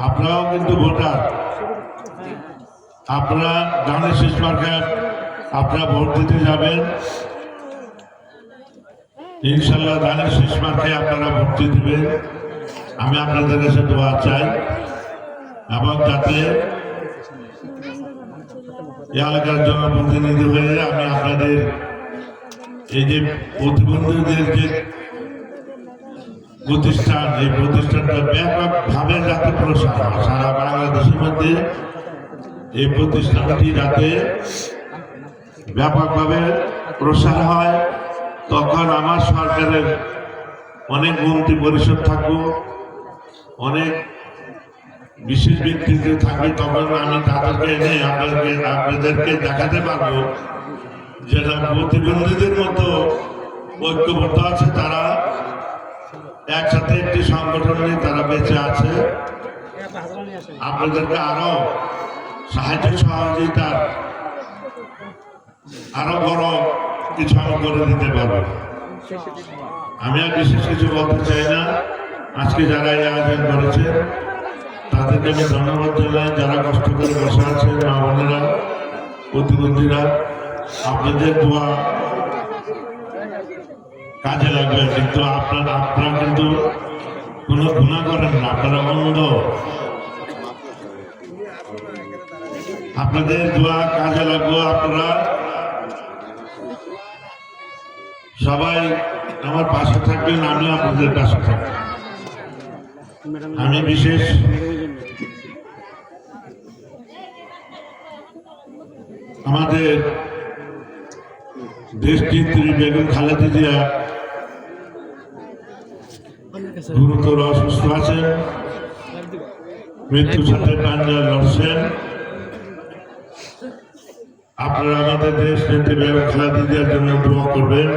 আপনারাও কিন্তু ভোটার, আপনারা ধানের শীষ মার্কায় আপনারা ভোট দিতে যাবেন। ইনশাল্লাহ ধানের শীষ মার্কায় আপনারা ভোট দিবেন। আমি আপনাদের কাছে দোয়া চাই এবং যাতে এলাকার জনপ্রতিনিধি হয়ে আমি আপনাদের এই যে প্রতিবন্ধীদের যে প্রতিষ্ঠান, এই প্রতিষ্ঠানটা ব্যাপকভাবে যাতে প্রসার হয় সারা বাংলাদেশের মধ্যে, এই প্রতিষ্ঠানটি যাতে ব্যাপকভাবে প্রসার হয়, তখন আমার সরকারের অনেক মন্ত্রী পরিষদ থাকবো, অনেক বিশেষ ব্যক্তিত্ব থাকবে, তখন আমি তাদেরকে এনে আপনাদেরকে দেখাতে পারবো যেটা প্রতিবন্ধীদের মতো ঐক্যবদ্ধ আছে, তারা একসাথে একটি সংগঠন নিয়ে তারা বেঁচে আছে। আপনাদেরকে আরো সাহায্য সহযোগিতার আরো বড় কিছু আমি করে দিতে পারবো। আমি আর বিশেষ কিছু বলতে চাই না। আজকে যারা এই আয়োজন করেছে তাদেরকে আমি ধন্যবাদ জানাই। যারা কষ্ট করে বসে আছেন মা বোনেরা, প্রতিবন্ধীরা, আপনাদের দোয়া কাজে লাগবে। কিন্তু আপনারা কিন্তু কোনো গুণা করেন না, আপনারা অন্ধ। আপনাদের দোয়া কাজে লাগবে। আপনারা সবাই আমার পাশে থাকবেন, আমি আপনাদের পাশে থাকবো। আমি বিশেষ আমাদের দেশনেত্রী বেগম খালেদা জিয়া গুরুতর অসুস্থ আছেন, মৃত্যুর সাথে পাঞ্জা লড়ছেন। আপনারা আমাদের দেশনেত্রী বেগম খালেদা জিয়ার জন্য দোয়া করবেন।